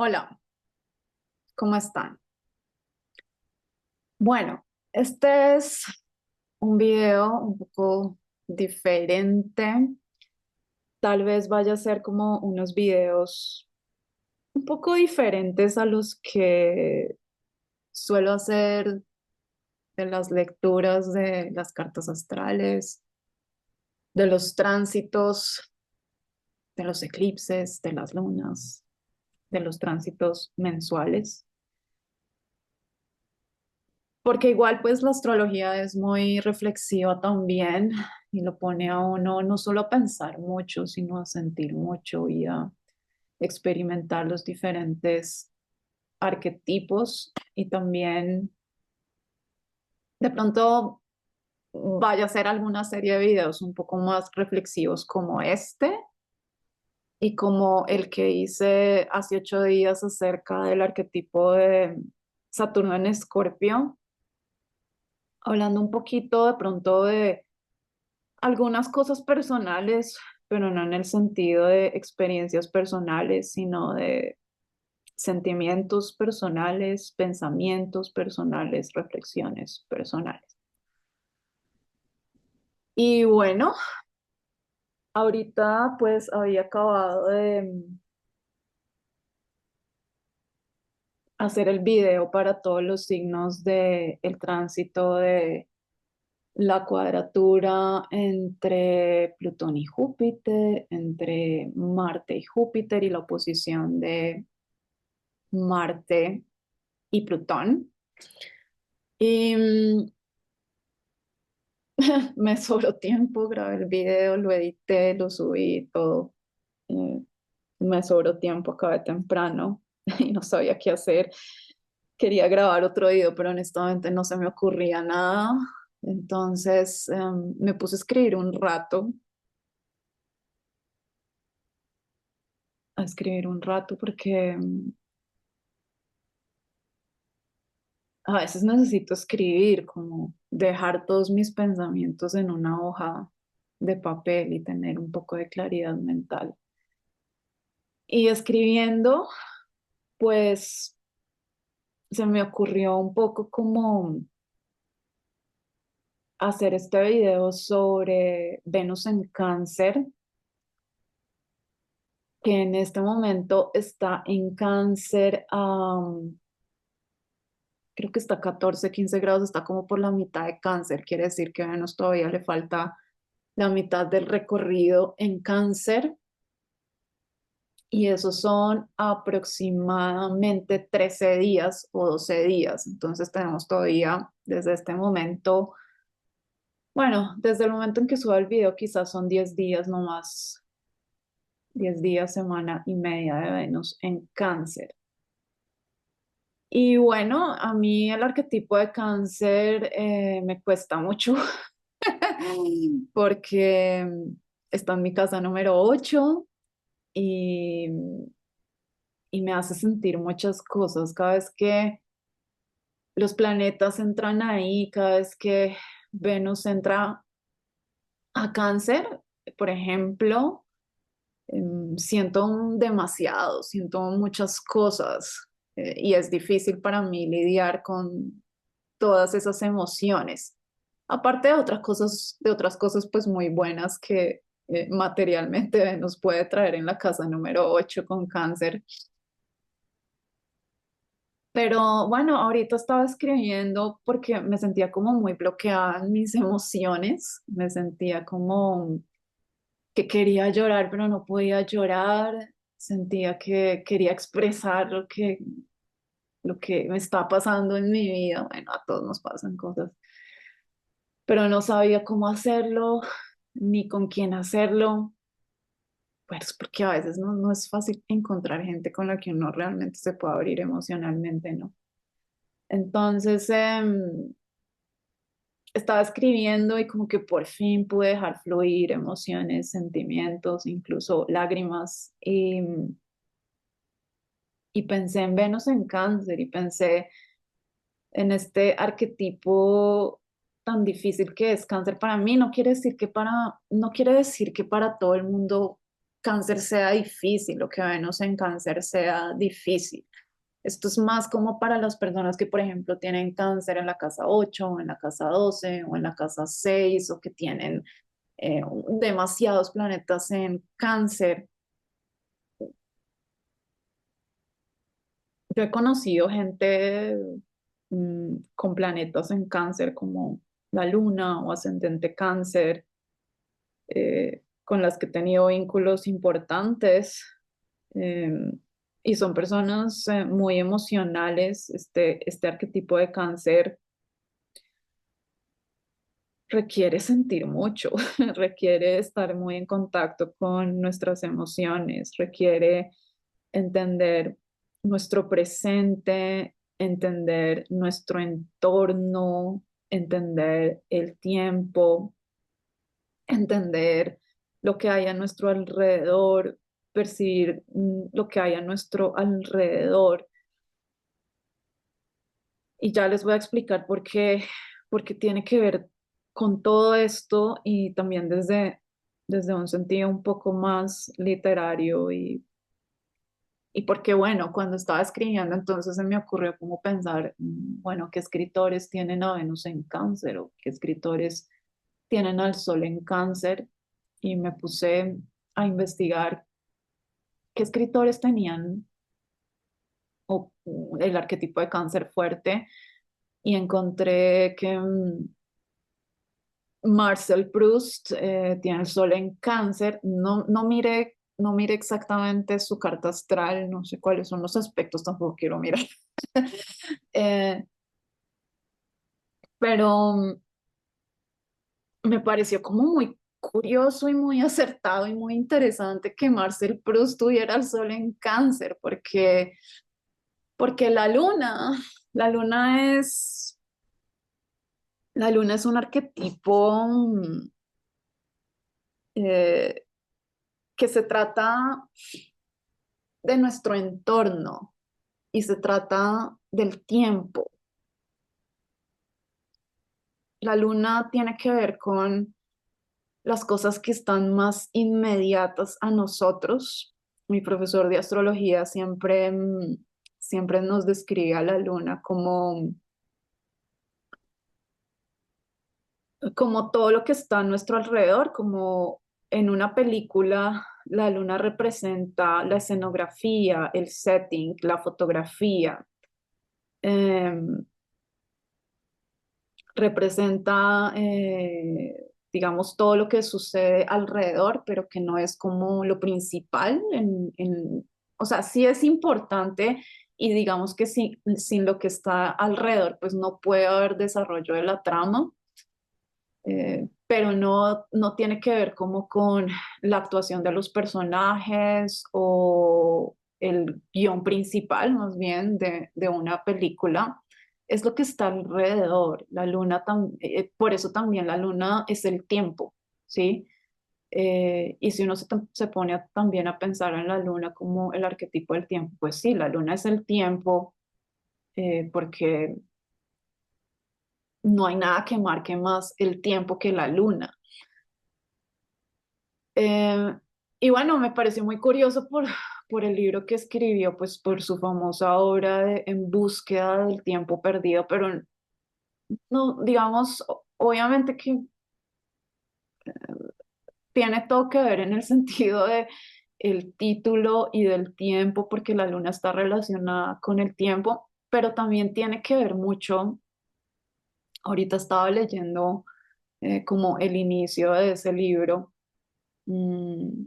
Hola, ¿cómo están? Bueno, este es un video un poco diferente. Tal vez vaya a ser como unos videos un poco diferentes a los que suelo hacer de las lecturas de las cartas astrales, de los tránsitos, de los eclipses, de las lunas, de los tránsitos mensuales. Porque igual pues la astrología es muy reflexiva también y lo pone a uno no solo a pensar mucho, sino a sentir mucho y a experimentar los diferentes arquetipos y también de pronto vaya a hacer alguna serie de videos un poco más reflexivos como este y como el que hice hace 8 días acerca del arquetipo de Saturno en Escorpio, hablando un poquito de pronto de algunas cosas personales, pero no en el sentido de experiencias personales, sino de sentimientos personales, pensamientos personales, reflexiones personales. Y bueno, ahorita pues había acabado de hacer el video para todos los signos del tránsito de la cuadratura entre Plutón y Júpiter, entre Marte y Júpiter y la oposición de Marte y Plutón. Y me sobró tiempo, grabé el video, lo edité, lo subí, todo. Eh, Me sobró tiempo, acabé temprano y no sabía qué hacer. Quería grabar otro video, pero honestamente no se me ocurría nada. Entonces me puse a escribir un rato, a escribir un rato porque a veces necesito escribir, como dejar todos mis pensamientos en una hoja de papel y tener un poco de claridad mental. Y escribiendo, pues se me ocurrió un poco como hacer este video sobre Venus en Cáncer, que en este momento está en Cáncer, creo que está 14, 15 grados, está como por la mitad de Cáncer, quiere decir que a Venus todavía le falta la mitad del recorrido en Cáncer. Y esos son aproximadamente 13 días o 12 días. Entonces tenemos todavía desde este momento, bueno, desde el momento en que suba el video quizás son 10 días nomás, 10 días, semana y media de Venus en Cáncer. Y bueno, a mí el arquetipo de Cáncer me cuesta mucho porque está en mi casa número 8 y me hace sentir muchas cosas. Cada vez que los planetas entran ahí, cada vez que Venus entra a Cáncer, por ejemplo, siento demasiado, siento muchas cosas y es difícil para mí lidiar con todas esas emociones. Aparte de otras cosas pues muy buenas que materialmente Venus puede traer en la casa número 8 con Cáncer. Pero bueno, ahorita estaba escribiendo porque me sentía como muy bloqueada en mis emociones, me sentía como que quería llorar, pero no podía llorar, sentía que quería expresar lo que me está pasando en mi vida. Bueno, a todos nos pasan cosas, pero no sabía cómo hacerlo, ni con quién hacerlo. Pues porque a veces no es fácil encontrar gente con la que uno realmente se pueda abrir emocionalmente, ¿no? Entonces, estaba escribiendo y como que por fin pude dejar fluir emociones, sentimientos, incluso lágrimas. Y pensé en Venus en Cáncer y pensé en este arquetipo tan difícil que es Cáncer para mí. No quiere decir que para todo el mundo cáncer sea difícil, lo que Venus en cáncer sea difícil. Esto es más como para las personas que, por ejemplo, tienen cáncer en la casa 8 o en la casa 12 o en la casa 6 o que tienen demasiados planetas en cáncer. Yo he conocido gente con planetas en cáncer como la luna o ascendente cáncer, con las que he tenido vínculos importantes, eh, y son personas muy emocionales. Este arquetipo de cáncer requiere sentir mucho, requiere estar muy en contacto con nuestras emociones, requiere entender nuestro presente, entender nuestro entorno, entender el tiempo, entender lo que hay a nuestro alrededor, percibir lo que hay a nuestro alrededor. Y ya les voy a explicar por qué tiene que ver con todo esto y también desde un sentido un poco más literario y porque, bueno, cuando estaba escribiendo, entonces se me ocurrió como pensar, bueno, qué escritores tienen a Venus en cáncer o qué escritores tienen al Sol en cáncer. Y me puse a investigar qué escritores tenían el arquetipo de cáncer fuerte y encontré que Marcel Proust tiene el Sol en cáncer. No mire exactamente su carta astral, no sé cuáles son los aspectos, tampoco quiero mirar. Eh, pero me pareció como muy curioso y muy acertado y muy interesante que Marcel Proust tuviera el Sol en cáncer, porque la luna es un arquetipo eh, que se trata de nuestro entorno y se trata del tiempo. La luna tiene que ver con las cosas que están más inmediatas a nosotros. Mi profesor de astrología siempre nos describe a la luna como todo lo que está a nuestro alrededor, como en una película. La luna representa la escenografía, el setting, la fotografía. em, Representa, digamos, todo lo que sucede alrededor, pero que no es como lo principal. O sea, sí es importante y digamos que sin lo que está alrededor, pues no puede haber desarrollo de la trama. Pero no tiene que ver como con la actuación de los personajes o el guión principal, más bien, de una película. Es lo que está alrededor. La luna, por eso también la luna es el tiempo, ¿sí? Y si uno se pone también a pensar en la luna como el arquetipo del tiempo, pues sí, la luna es el tiempo, porque no hay nada que marque más el tiempo que la luna. Eh, y bueno, me pareció muy curioso por el libro que escribió, pues por su famosa obra de En búsqueda del tiempo perdido, pero no, digamos, obviamente que tiene todo que ver en el sentido de el título y del tiempo, porque la luna está relacionada con el tiempo, pero también tiene que ver mucho. Ahorita estaba leyendo como el inicio de ese libro. Mm,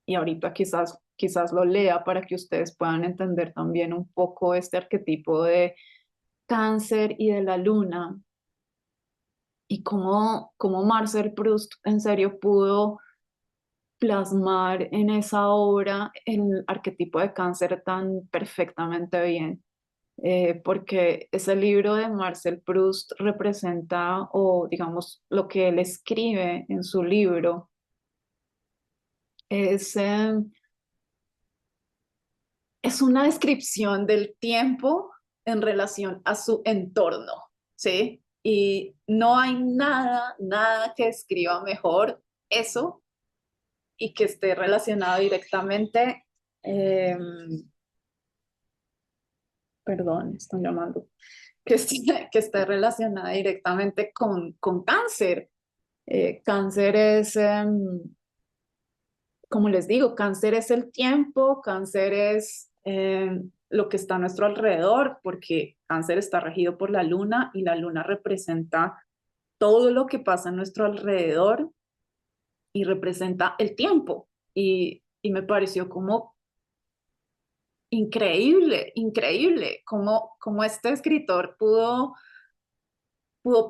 y ahorita quizás lo lea para que ustedes puedan entender también un poco este arquetipo de cáncer y de la luna y cómo Marcel Proust en serio pudo plasmar en esa obra el arquetipo de cáncer tan perfectamente bien. Porque ese libro de Marcel Proust representa, o digamos, lo que él escribe en su libro es una descripción del tiempo en relación a su entorno, ¿sí? Y no hay nada que escriba mejor eso y que esté relacionado directamente, eh, perdón, están llamando, que esté relacionada directamente con cáncer. Cáncer es, como les digo, cáncer es el tiempo, cáncer es lo que está a nuestro alrededor, porque cáncer está regido por la luna y la luna representa todo lo que pasa a nuestro alrededor y representa el tiempo. Y me pareció como increíble, increíble, como este escritor pudo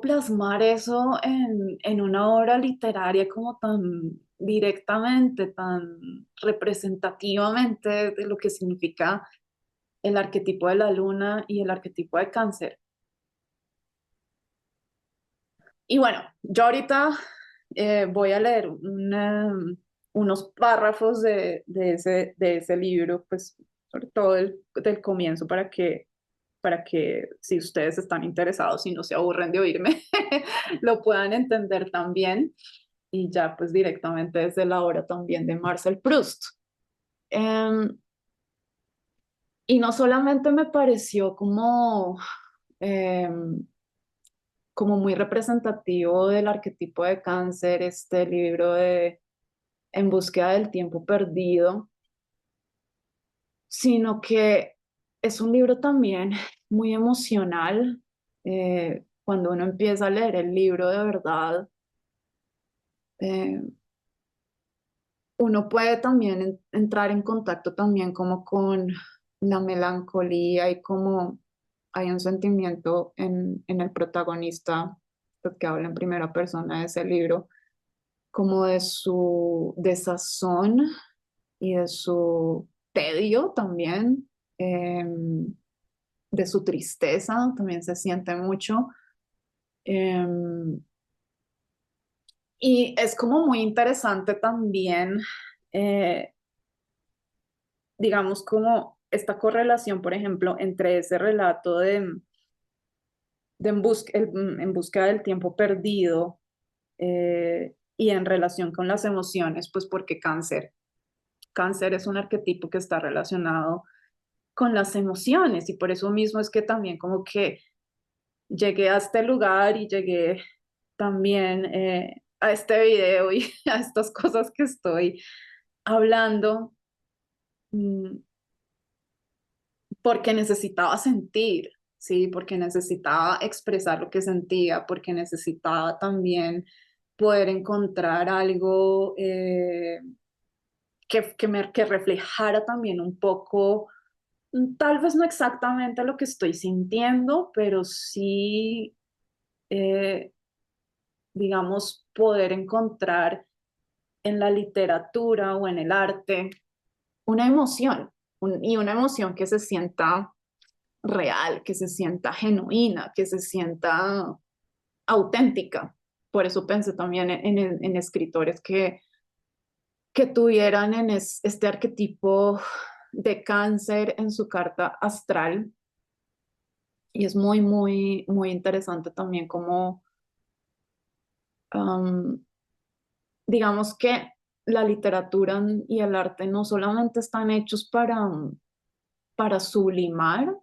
plasmar eso en una obra literaria como tan directamente, tan representativamente de lo que significa el arquetipo de la luna y el arquetipo de cáncer. Y bueno, yo ahorita voy a leer unos párrafos de ese libro, pues sobre todo del comienzo para que si ustedes están interesados y no se aburren de oírme, lo puedan entender también. Y ya pues directamente desde la obra también de Marcel Proust. Em, y no solamente me pareció em, como muy representativo del arquetipo de cáncer, este libro de En búsqueda del tiempo perdido, sino que es un libro también muy emocional. Cuando uno empieza a leer el libro de verdad, eh, uno puede también entrar en contacto también como con la melancolía y como hay un sentimiento en el protagonista, pues, que habla en primera persona de ese libro, como de su desazón y de su tedio también, de su tristeza, también se siente mucho. Y es como muy interesante también, eh, digamos, como esta correlación, por ejemplo, entre ese relato de en búsqueda del tiempo perdido y en relación con las emociones, pues porque cáncer es un arquetipo que está relacionado con las emociones y por eso mismo es que también como que llegué a este lugar y llegué también a este video y a estas cosas que estoy hablando, mm, porque necesitaba sentir, ¿sí? Porque necesitaba expresar lo que sentía, porque necesitaba también poder encontrar algo que reflejara también un poco, tal vez no exactamente lo que estoy sintiendo, pero sí, eh, digamos, poder encontrar en la literatura o en el arte una emoción, y una emoción que se sienta real, que se sienta genuina, que se sienta auténtica. Por eso pensé también en escritores que tuvieran este arquetipo de cáncer en su carta astral. Y es muy, muy, muy interesante también como, um, digamos que la literatura y el arte no solamente están hechos para sublimar,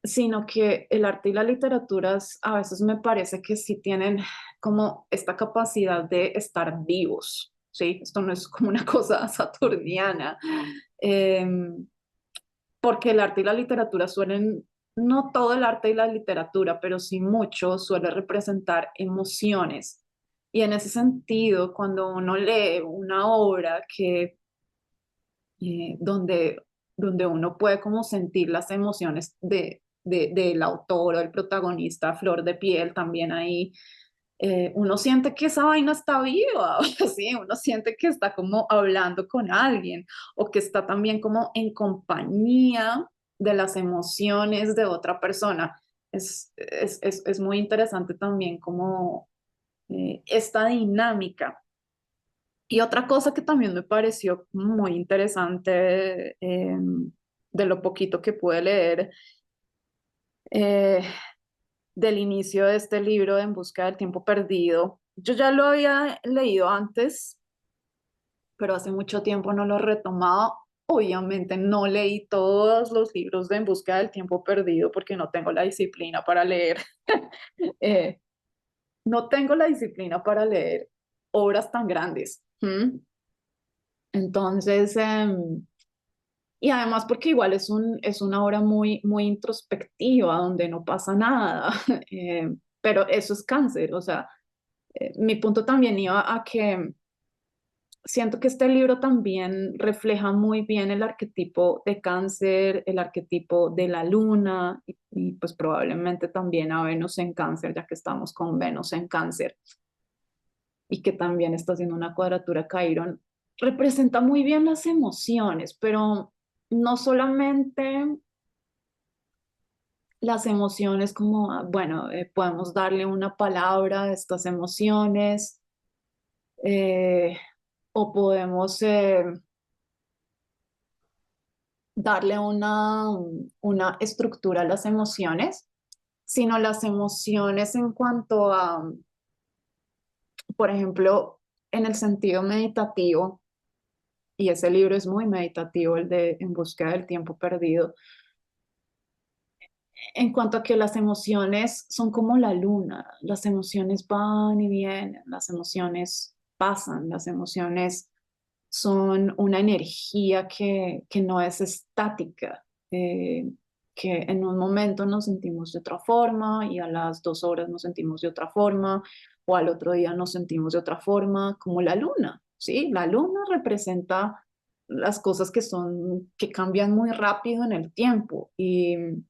sino que el arte y la literatura a veces me parece que sí tienen como esta capacidad de estar vivos, ¿sí? Esto no es como una cosa saturniana, eh, porque el arte y la literatura suelen, no todo el arte y la literatura, pero sí mucho suele representar emociones. Y en ese sentido, cuando uno lee una obra donde, donde uno puede como sentir las emociones del autor o del protagonista a flor de piel también ahí, uno siente que esa vaina está viva, ¿sí? Uno siente que está como hablando con alguien o que está también como en compañía de las emociones de otra persona. Es muy interesante también como esta dinámica. Y otra cosa que también me pareció muy interesante de lo poquito que pude leer eh, del inicio de este libro de En busca del tiempo perdido yo ya lo había leído antes, pero hace mucho tiempo no lo he retomado. Obviamente no leí todos los libros de En Busca del Tiempo Perdido porque no tengo la disciplina para leer. Eh, no tengo la disciplina para leer obras tan grandes. ¿M? Entonces, y además porque igual es una obra muy, muy introspectiva donde no pasa nada. Pero eso es cáncer. O sea, mi punto también iba a que siento que este libro también refleja muy bien el arquetipo de cáncer, el arquetipo de la luna y pues probablemente también a Venus en cáncer, ya que estamos con Venus en cáncer y que también está haciendo una cuadratura a Cairón. Representa muy bien las emociones, pero no solamente las emociones como, bueno, podemos darle una palabra a estas emociones eh, o podemos darle una estructura a las emociones, sino las emociones en cuanto a, por ejemplo, en el sentido meditativo, y ese libro es muy meditativo, el de En Búsqueda del Tiempo Perdido, en cuanto a que las emociones son como la luna, las emociones van y vienen, las emociones pasan, las emociones son una energía que no es estática, que en un momento nos sentimos de otra forma y a las 2 horas nos sentimos de otra forma o al otro día nos sentimos de otra forma, como la luna, ¿sí? La luna representa las cosas que son, que cambian muy rápido en el tiempo y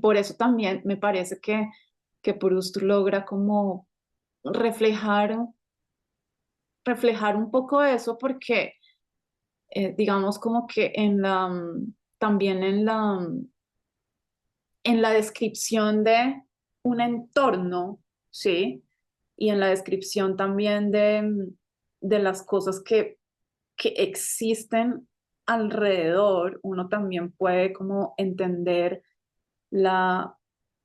por eso también me parece que Proust logra como reflejar, reflejar un poco eso porque digamos como que también en la descripción de un entorno, ¿sí? Y en la descripción también de las cosas que existen alrededor, uno también puede como entender la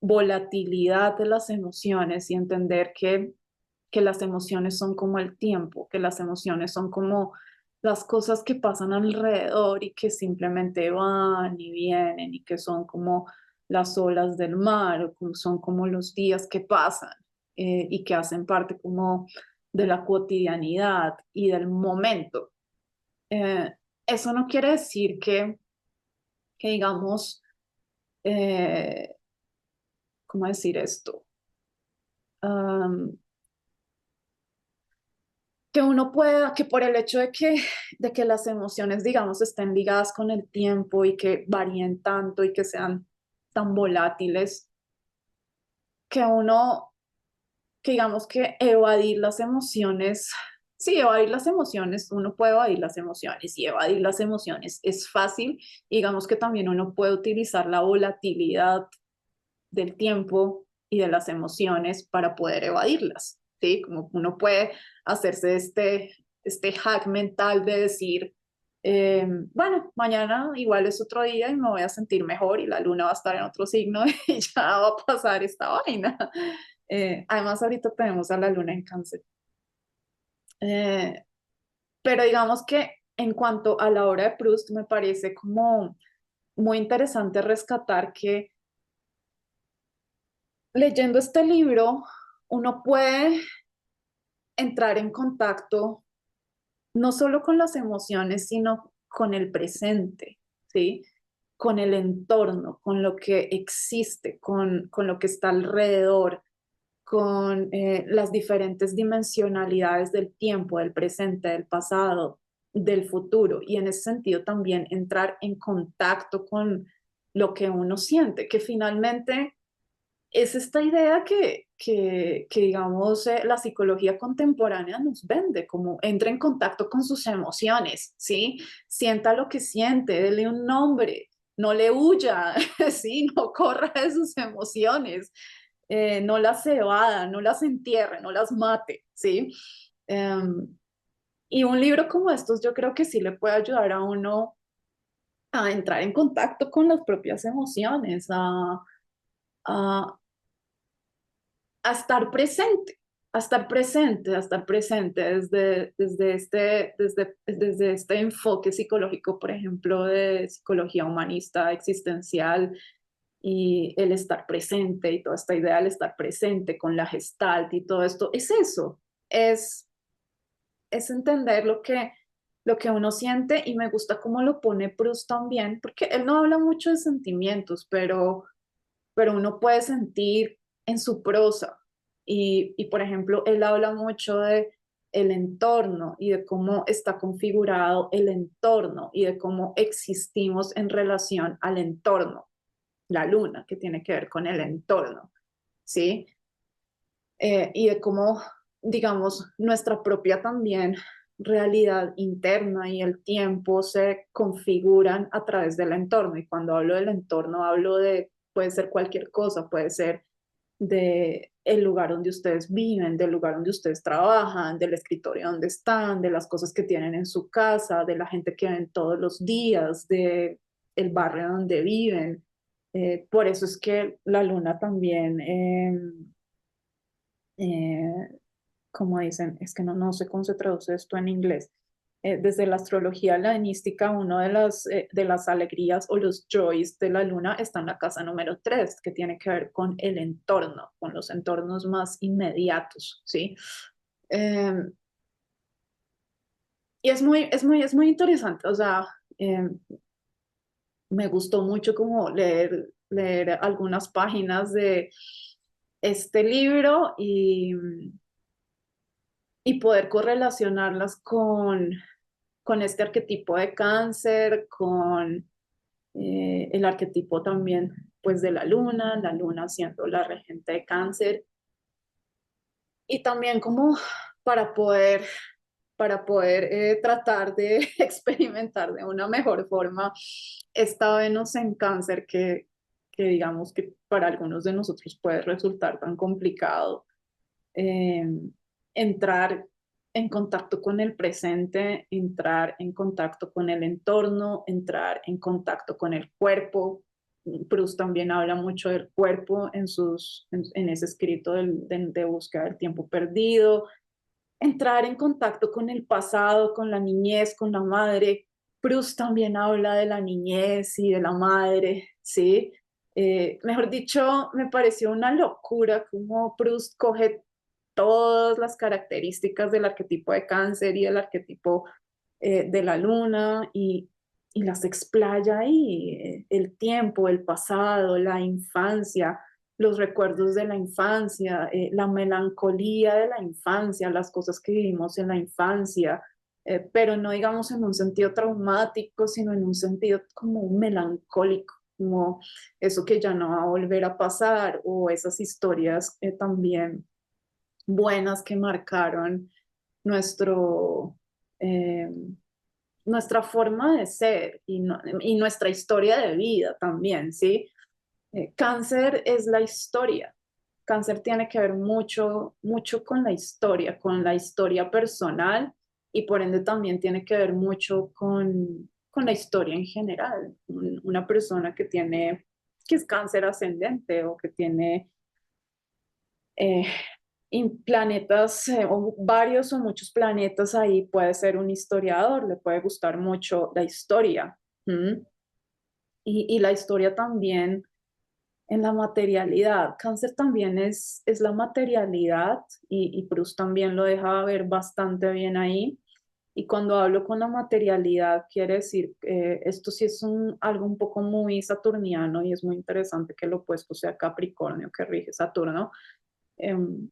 volatilidad de las emociones y entender que las emociones son como el tiempo, que las emociones son como las cosas que pasan alrededor y que simplemente van y vienen y que son como las olas del mar o son como los días que pasan y que hacen parte como de la cotidianidad y del momento. Eh, Eso no quiere decir que digamos, eh, ¿cómo decir esto? Um, que uno pueda, que por el hecho de que las emociones, digamos, estén ligadas con el tiempo y que varíen tanto y que sean tan volátiles, que uno, que digamos que evadir las emociones, sí, evadir las emociones, uno puede evadir las emociones y evadir las emociones es fácil, digamos que también uno puede utilizar la volatilidad del tiempo y de las emociones para poder evadirlas, ¿sí? Como uno puede hacerse este hack mental de decir, bueno, mañana igual es otro día y me voy a sentir mejor y la luna va a estar en otro signo y ya va a pasar esta vaina. Además, ahorita tenemos a la luna en cáncer. Eh, pero digamos que en cuanto a la obra de Proust, me parece como muy interesante rescatar que leyendo este libro, uno puede entrar en contacto no solo con las emociones, sino con el presente, ¿sí? Con el entorno, con lo que existe, con lo que está alrededor, con las diferentes dimensionalidades del tiempo, del presente, del pasado, del futuro. Y en ese sentido también entrar en contacto con lo que uno siente, que finalmente es esta idea que digamos, la psicología contemporánea nos vende, como entra en contacto con sus emociones, ¿sí? Sienta lo que siente, dele un nombre, no le huya, ¿sí? No corra de sus emociones, no las evada, no las entierre, no las mate, ¿sí? Y un libro como estos yo creo que sí le puede ayudar a uno a entrar en contacto con las propias emociones, a a estar presente, a estar presente, a estar presente desde este enfoque psicológico, por ejemplo, de psicología humanista existencial y el estar presente y toda esta idea del estar presente con la gestalt y todo esto, es eso, es, es entender lo que uno siente y me gusta cómo lo pone Proust también, porque él no habla mucho de sentimientos, pero uno puede sentir en su prosa. Y por ejemplo, él habla mucho de el entorno y de cómo está configurado el entorno y de cómo existimos en relación al entorno, la luna, que tiene que ver con el entorno, ¿sí? Y de cómo, digamos, nuestra propia también realidad interna y el tiempo se configuran a través del entorno. Y cuando hablo del entorno, hablo de, puede ser cualquier cosa, puede ser de el lugar donde ustedes viven, del lugar donde ustedes trabajan, del escritorio donde están, de las cosas que tienen en su casa, de la gente que ven todos los días, de el barrio donde viven. Por eso es que la luna también eh, como dicen, es que no sé cómo se traduce esto en inglés. Desde la astrología helenística, una de las alegrías o los joys de la luna está en la casa número 3, que tiene que ver con el entorno, con los entornos más inmediatos, ¿sí? Eh, y es muy interesante, o sea, eh, me gustó mucho como leer algunas páginas de este libro y poder correlacionarlas con este arquetipo de cáncer, con el arquetipo también pues de la luna siendo la regente de cáncer, y también como para poder, para poder tratar de experimentar de una mejor forma esta Venus en cáncer que digamos que para algunos de nosotros puede resultar tan complicado eh, entrar en contacto con el presente, entrar en contacto con el entorno, entrar en contacto con el cuerpo. Proust también habla mucho del cuerpo en ese escrito de búsqueda del tiempo perdido, entrar en contacto con el pasado, con la niñez, con la madre. Proust también habla de la niñez y de la madre, ¿sí? Mejor dicho, me pareció una locura cómo Proust coge todas las características del arquetipo de cáncer y del arquetipo de la luna y las explaya ahí, el tiempo, el pasado, la infancia, los recuerdos de la infancia, la melancolía de la infancia, las cosas que vivimos en la infancia, pero no digamos en un sentido traumático, sino en un sentido como melancólico, como eso que ya no va a volver a pasar, o esas historias también buenas que marcaron nuestro, eh, nuestra forma de ser y nuestra historia de vida también, ¿sí? Cáncer es la historia. Cáncer tiene que ver mucho con la historia personal y por ende también tiene que ver mucho con la historia en general. Una persona que es cáncer ascendente o que tiene eh, planetas o varios o muchos planetas ahí, puede ser un historiador, le puede gustar mucho la historia. ¿Mm? Y la historia también en la materialidad. Cáncer también es la materialidad y Proust también lo deja ver bastante bien ahí. Y cuando hablo con la materialidad, quiere decir, esto sí es algo un poco muy saturniano y es muy interesante que lo opuesto sea Capricornio, que rige Saturno. Em,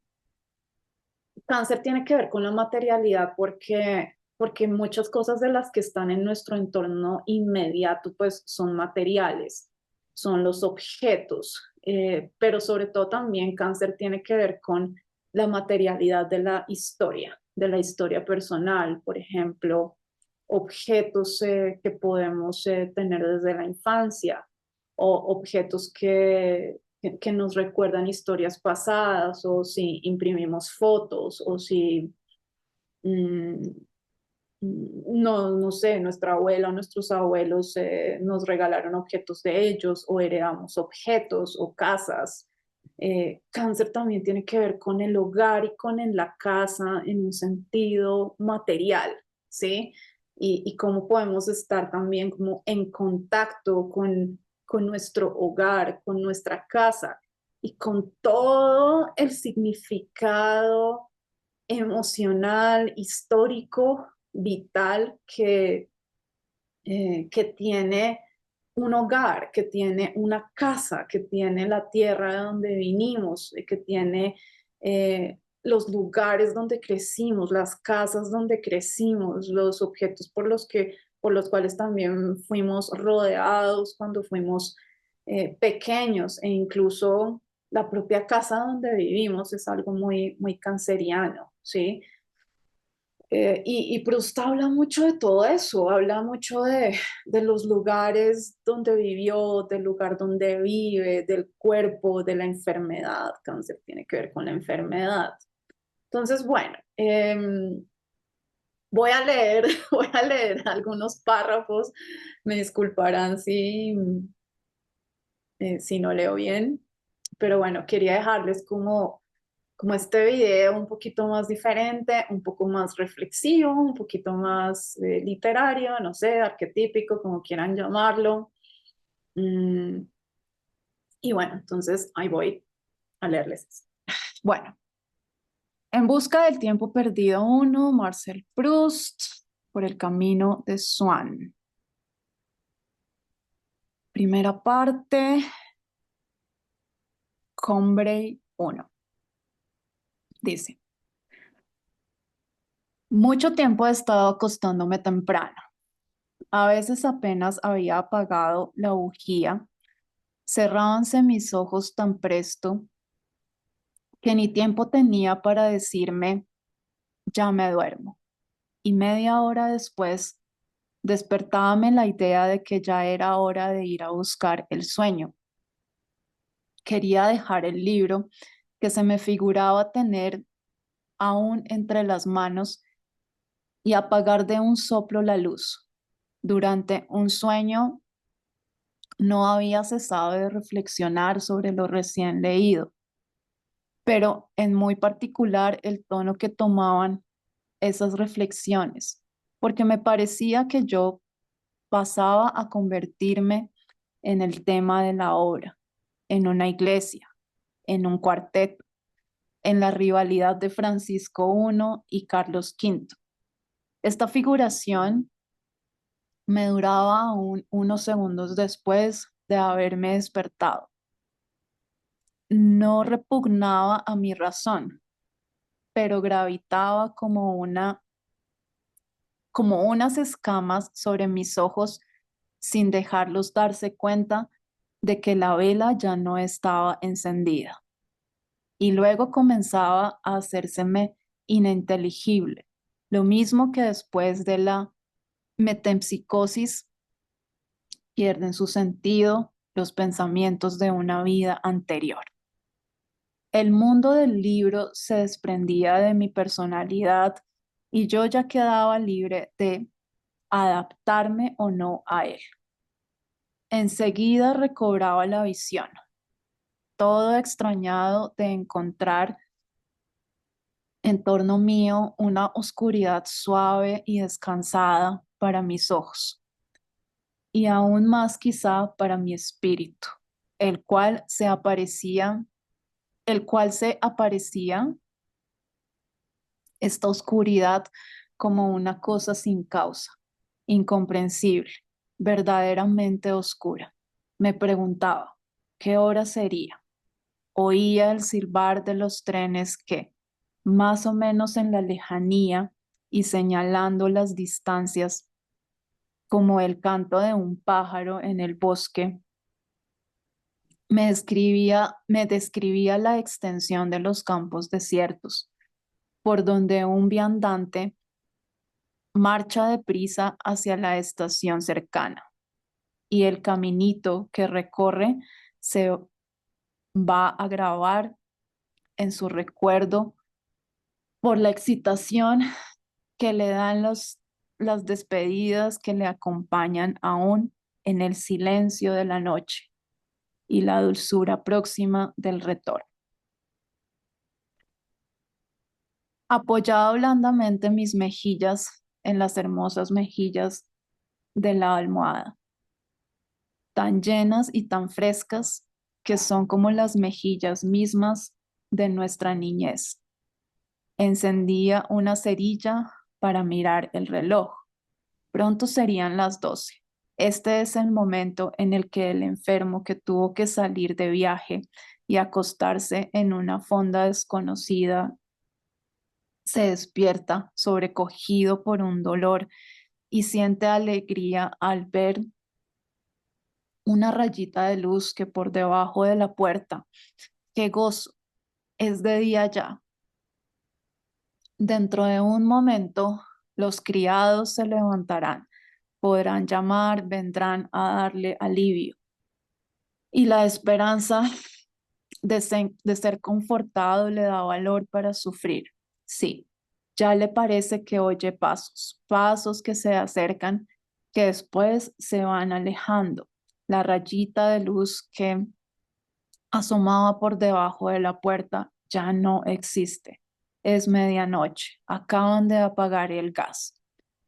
Cáncer tiene que ver con la materialidad porque muchas cosas de las que están en nuestro entorno inmediato pues son materiales, son los objetos, pero sobre todo también cáncer tiene que ver con la materialidad de la historia personal, por ejemplo, objetos que podemos tener desde la infancia o objetos que nos recuerdan historias pasadas, o si imprimimos fotos, o si, mm, no sé, nuestra abuela o nuestros abuelos nos regalaron objetos de ellos, o heredamos objetos o casas. Cáncer también tiene que ver con el hogar y con en la casa en un sentido material, ¿sí? Y cómo podemos estar también como en contacto con nuestro hogar, con nuestra casa y con todo el significado emocional, histórico, vital que tiene un hogar, que tiene una casa, que tiene la tierra de donde vinimos, que tiene los lugares donde crecimos, las casas donde crecimos, los objetos por los cuales también fuimos rodeados cuando fuimos pequeños, e incluso la propia casa donde vivimos es algo muy, muy canceriano, ¿sí? Y Proust habla mucho de todo eso, habla mucho de los lugares donde vivió, del lugar donde vive, del cuerpo, de la enfermedad. Cáncer tiene que ver con la enfermedad. Entonces, bueno, voy a leer, voy a leer algunos párrafos. Me disculparán si no leo bien, pero bueno, quería dejarles como este video un poquito más diferente, un poco más reflexivo, un poquito más literario, no sé, arquetípico, como quieran llamarlo. Mm, y bueno, entonces ahí voy a leerles. Bueno, En busca del tiempo perdido uno, Marcel Proust, por el camino de Swan. Primera parte, Combray 1. Dice, mucho tiempo he estado acostándome temprano. A veces apenas había apagado la bujía. Cerrábanse mis ojos tan presto que ni tiempo tenía para decirme, ya me duermo. Y media hora después, despertábame la idea de que ya era hora de ir a buscar el sueño. Quería dejar el libro que se me figuraba tener aún entre las manos y apagar de un soplo la luz. Durante un sueño no había cesado de reflexionar sobre lo recién leído, pero en muy particular el tono que tomaban esas reflexiones, porque me parecía que yo pasaba a convertirme en el tema de la obra, en una iglesia, en un cuarteto, en la rivalidad de Francisco I y Carlos V. Esta figuración me duraba aún unos segundos después de haberme despertado. No repugnaba a mi razón, pero gravitaba como unas escamas sobre mis ojos sin dejarlos darse cuenta de que la vela ya no estaba encendida. Y luego comenzaba a hacérseme ininteligible, lo mismo que después de la metempsicosis pierden su sentido los pensamientos de una vida anterior. El mundo del libro se desprendía de mi personalidad y yo ya quedaba libre de adaptarme o no a él. Enseguida recobraba la visión, todo extrañado de encontrar en torno mío una oscuridad suave y descansada para mis ojos, y aún más quizá para mi espíritu, el cual se aparecía, el cual se aparecía esta oscuridad como una cosa sin causa, incomprensible, verdaderamente oscura. Me preguntaba, ¿qué hora sería? Oía el silbar de los trenes que, más o menos en la lejanía y señalando las distancias, como el canto de un pájaro en el bosque, me describía la extensión de los campos desiertos, por donde un viandante marcha deprisa hacia la estación cercana, y el caminito que recorre se va a grabar en su recuerdo por la excitación que le dan las despedidas que le acompañan aún en el silencio de la noche y la dulzura próxima del retorno. Apoyaba blandamente mis mejillas en las hermosas mejillas de la almohada, tan llenas y tan frescas que son como las mejillas mismas de nuestra niñez. Encendía una cerilla para mirar el reloj. Pronto serían las 12. Este es el momento en el que el enfermo que tuvo que salir de viaje y acostarse en una fonda desconocida se despierta sobrecogido por un dolor y siente alegría al ver una rayita de luz que por debajo de la puerta. ¡Qué gozo! Es de día ya. Dentro de un momento los criados se levantarán, podrán llamar, vendrán a darle alivio. Y la esperanza de ser confortado le da valor para sufrir. Sí, ya le parece que oye pasos, pasos que se acercan, que después se van alejando. La rayita de luz que asomaba por debajo de la puerta ya no existe. Es medianoche. Acaban de apagar el gas.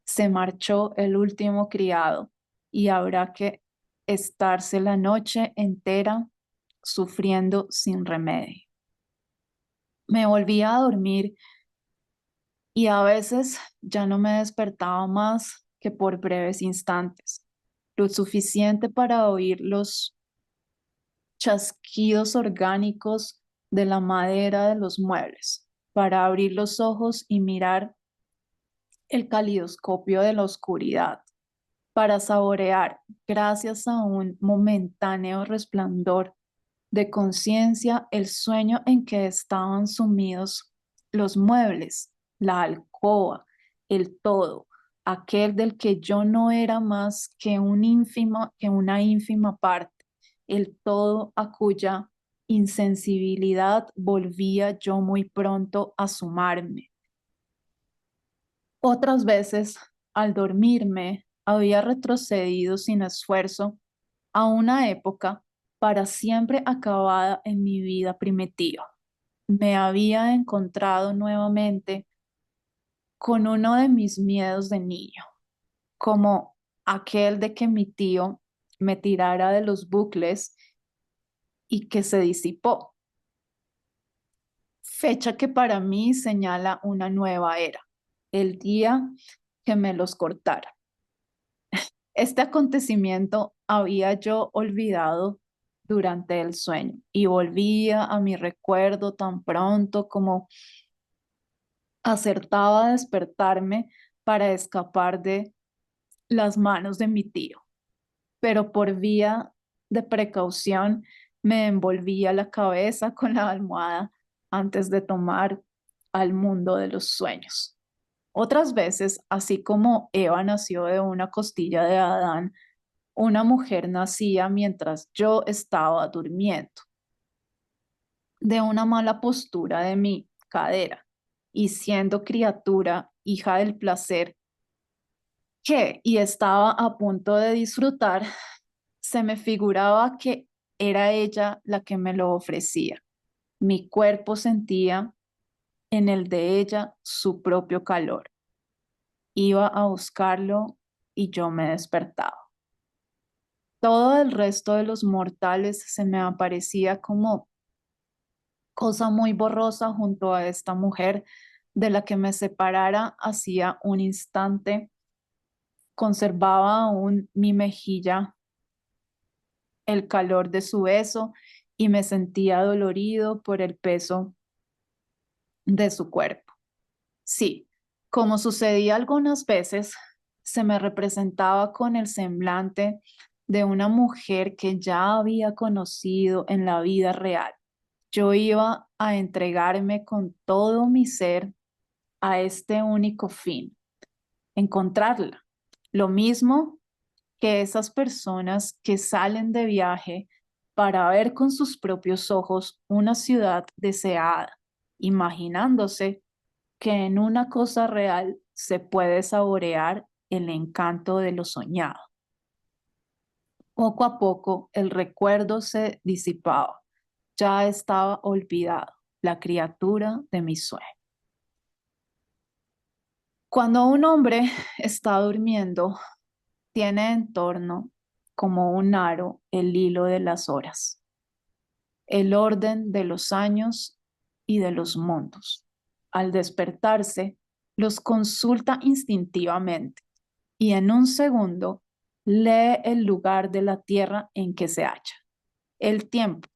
Se marchó el último criado y habrá que estarse la noche entera sufriendo sin remedio. Me volvía a dormir y a veces ya no me despertaba más que por breves instantes, lo suficiente para oír los chasquidos orgánicos de la madera de los muebles, para abrir los ojos y mirar el calidoscopio de la oscuridad, para saborear, gracias a un momentáneo resplandor de conciencia, el sueño en que estaban sumidos los muebles, la alcoba, el todo, aquel del que yo no era más que que una ínfima parte, el todo a cuya insensibilidad volvía yo muy pronto a sumarme. Otras veces, al dormirme, había retrocedido sin esfuerzo a una época para siempre acabada en mi vida primitiva. Me había encontrado nuevamente con uno de mis miedos de niño, como aquel de que mi tío me tirara de los bucles y que se disipó, fecha que para mí señala una nueva era, el día que me los cortara. Este acontecimiento había yo olvidado durante el sueño y volvía a mi recuerdo tan pronto como acertaba a despertarme para escapar de las manos de mi tío, pero por vía de precaución me envolvía la cabeza con la almohada antes de tomar al mundo de los sueños. Otras veces, así como Eva nació de una costilla de Adán, una mujer nacía mientras yo estaba durmiendo, de una mala postura de mi cadera, y siendo criatura, hija del placer, y estaba a punto de disfrutar, se me figuraba que era ella la que me lo ofrecía. Mi cuerpo sentía en el de ella su propio calor. Iba a buscarlo y yo me despertaba. Todo el resto de los mortales se me aparecía como cosa muy borrosa junto a esta mujer de la que me separara hacía un instante. Conservaba aún mi mejilla el calor de su beso y me sentía dolorido por el peso de su cuerpo. Sí, como sucedía algunas veces, se me representaba con el semblante de una mujer que ya había conocido en la vida real. Yo iba a entregarme con todo mi ser a este único fin, encontrarla. Lo mismo que esas personas que salen de viaje para ver con sus propios ojos una ciudad deseada, imaginándose que en una cosa real se puede saborear el encanto de lo soñado. Poco a poco el recuerdo se disipaba, ya estaba olvidado la criatura de mi sueño. Cuando un hombre está durmiendo, tiene en torno como un aro el hilo de las horas, el orden de los años y de los mundos. Al despertarse, los consulta instintivamente y en un segundo lee el lugar de la tierra en que se halla, el tiempo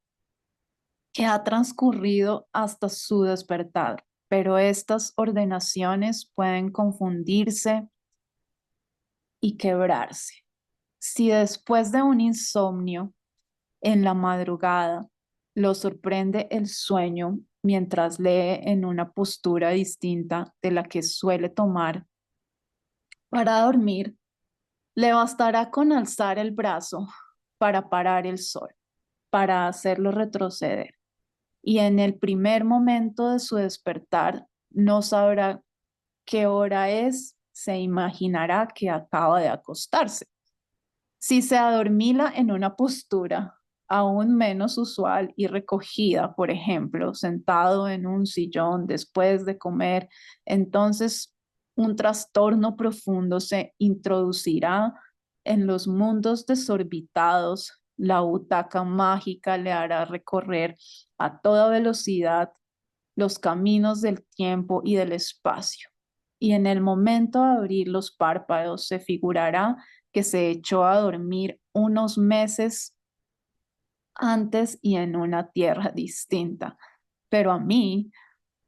que ha transcurrido hasta su despertar, pero estas ordenaciones pueden confundirse y quebrarse. Si después de un insomnio en la madrugada lo sorprende el sueño mientras lee en una postura distinta de la que suele tomar para dormir, le bastará con alzar el brazo para parar el sol, para hacerlo retroceder. Y en el primer momento de su despertar no sabrá qué hora es, se imaginará que acaba de acostarse. Si se adormila en una postura aún menos usual y recogida, por ejemplo, sentado en un sillón después de comer, entonces un trastorno profundo se introducirá en los mundos desorbitados. La butaca mágica le hará recorrer a toda velocidad los caminos del tiempo y del espacio. Y en el momento de abrir los párpados se figurará que se echó a dormir unos meses antes y en una tierra distinta. Pero a mí,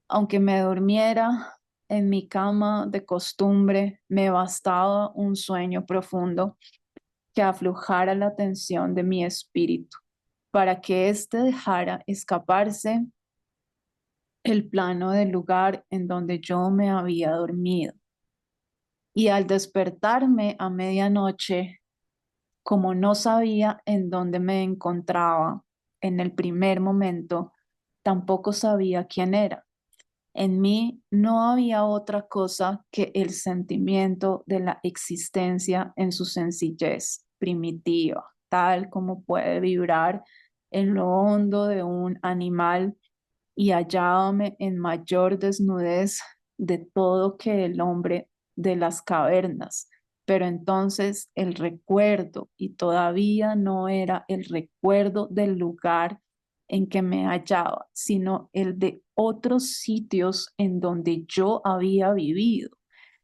aunque me durmiera en mi cama de costumbre, me bastaba un sueño profundo que aflojara la tensión de mi espíritu para que éste dejara escaparse el plano del lugar en donde yo me había dormido. Y al despertarme a medianoche, como no sabía en dónde me encontraba en el primer momento, tampoco sabía quién era. En mí no había otra cosa que el sentimiento de la existencia en su sencillez primitiva, tal como puede vibrar en lo hondo de un animal, y hallábame en mayor desnudez de todo que el hombre de las cavernas. Pero entonces el recuerdo, y todavía no era el recuerdo del lugar en que me hallaba, sino el de otros sitios en donde yo había vivido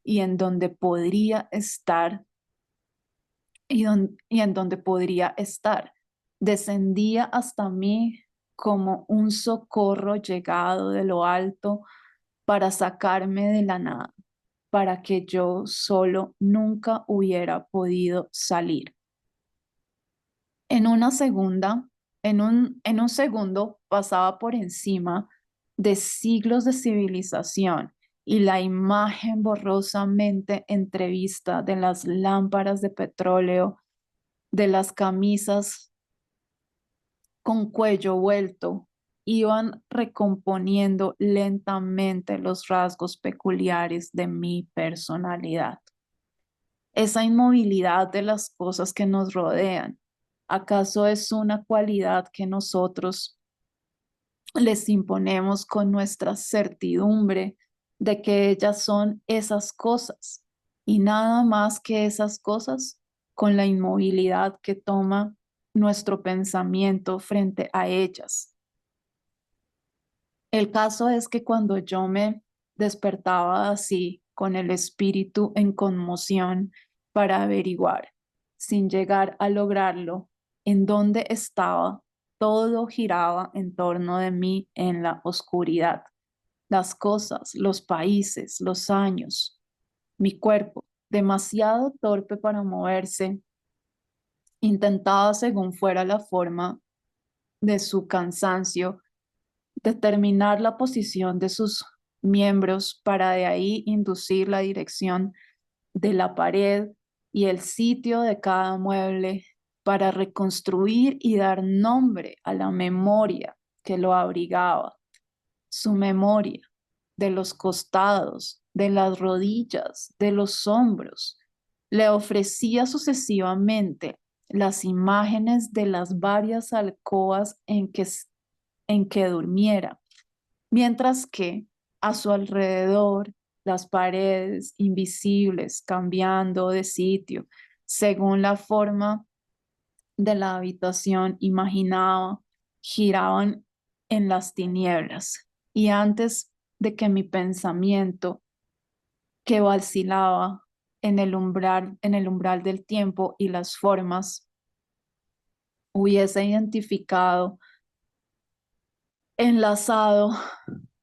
y en donde podría estar y en donde podría estar. Descendía hasta mí como un socorro llegado de lo alto para sacarme de la nada, para que yo solo nunca hubiera podido salir. En una segunda, en un segundo pasaba por encima de siglos de civilización y la imagen borrosamente entrevista de las lámparas de petróleo, de las camisas con cuello vuelto, iban recomponiendo lentamente los rasgos peculiares de mi personalidad. Esa inmovilidad de las cosas que nos rodean, ¿acaso es una cualidad que nosotros les imponemos con nuestra certidumbre de que ellas son esas cosas y nada más que esas cosas, con la inmovilidad que toma nuestro pensamiento frente a ellas? El caso es que cuando yo me despertaba así, con el espíritu en conmoción para averiguar, sin llegar a lograrlo, en dónde estaba, todo giraba en torno de mí en la oscuridad. Las cosas, los países, los años, mi cuerpo, demasiado torpe para moverse, intentaba según fuera la forma de su cansancio determinar la posición de sus miembros para de ahí inducir la dirección de la pared y el sitio de cada mueble para reconstruir y dar nombre a la memoria que lo abrigaba, su memoria de los costados, de las rodillas, de los hombros. Le ofrecía sucesivamente las imágenes de las varias alcobas en que durmiera, mientras que a su alrededor las paredes invisibles cambiando de sitio según la forma de la habitación imaginaba, giraban en las tinieblas. Y antes de que mi pensamiento, que vacilaba en el umbral del tiempo y las formas, hubiese identificado, enlazado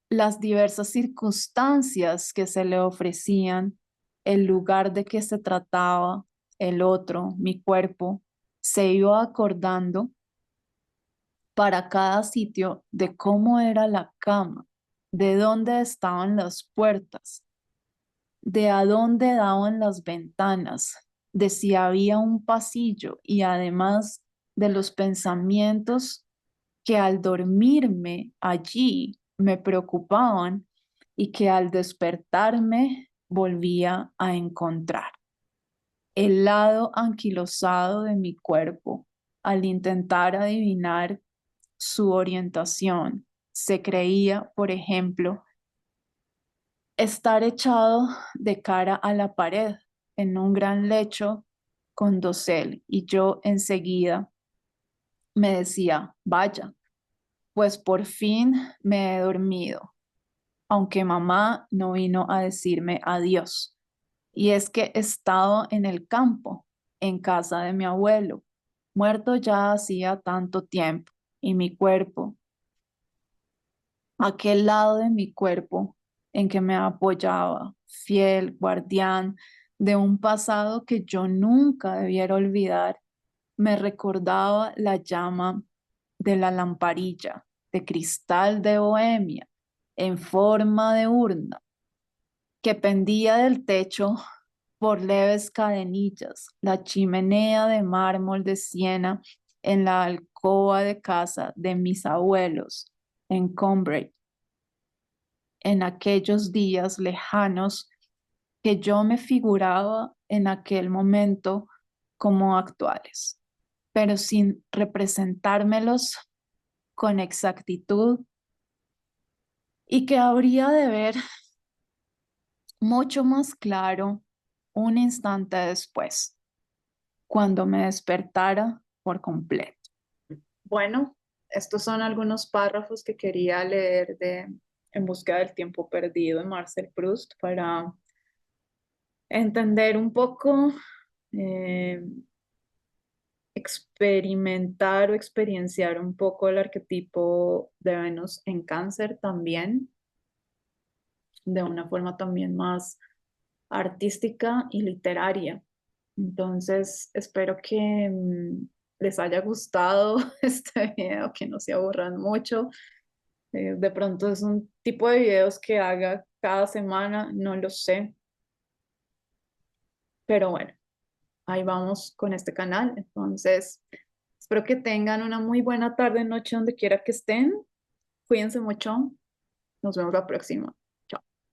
las diversas circunstancias que se le ofrecían, el lugar de que se trataba, el otro, mi cuerpo, se iba acordando para cada sitio de cómo era la cama, de dónde estaban las puertas, de a dónde daban las ventanas, de si había un pasillo y además de los pensamientos que al dormirme allí me preocupaban y que al despertarme volvía a encontrar. El lado anquilosado de mi cuerpo, al intentar adivinar su orientación, se creía, por ejemplo, estar echado de cara a la pared en un gran lecho con dosel y yo enseguida me decía, vaya, pues por fin me he dormido, aunque mamá no vino a decirme adiós. Y es que he estado en el campo, en casa de mi abuelo, muerto ya hacía tanto tiempo, y mi cuerpo, aquel lado de mi cuerpo en que me apoyaba, fiel guardián de un pasado que yo nunca debiera olvidar, me recordaba la llama de la lamparilla de cristal de Bohemia en forma de urna que pendía del techo por leves cadenillas, la chimenea de mármol de Siena en la alcoba de casa de mis abuelos en Combray, en aquellos días lejanos que yo me figuraba en aquel momento como actuales, pero sin representármelos con exactitud y que habría de ver mucho más claro un instante después, cuando me despertara por completo. Bueno, estos son algunos párrafos que quería leer de En búsqueda del tiempo perdido de Marcel Proust para entender un poco, eh, experimentar o experienciar un poco el arquetipo de Venus en Cáncer también, de una forma también más artística y literaria. Entonces, espero que les haya gustado este video, que no se aburran mucho. De pronto es un tipo de videos que haga cada semana, no lo sé, pero bueno, ahí vamos con este canal. Entonces, espero que tengan una muy buena tarde, noche, donde quiera que estén. Cuídense mucho. Nos vemos la próxima.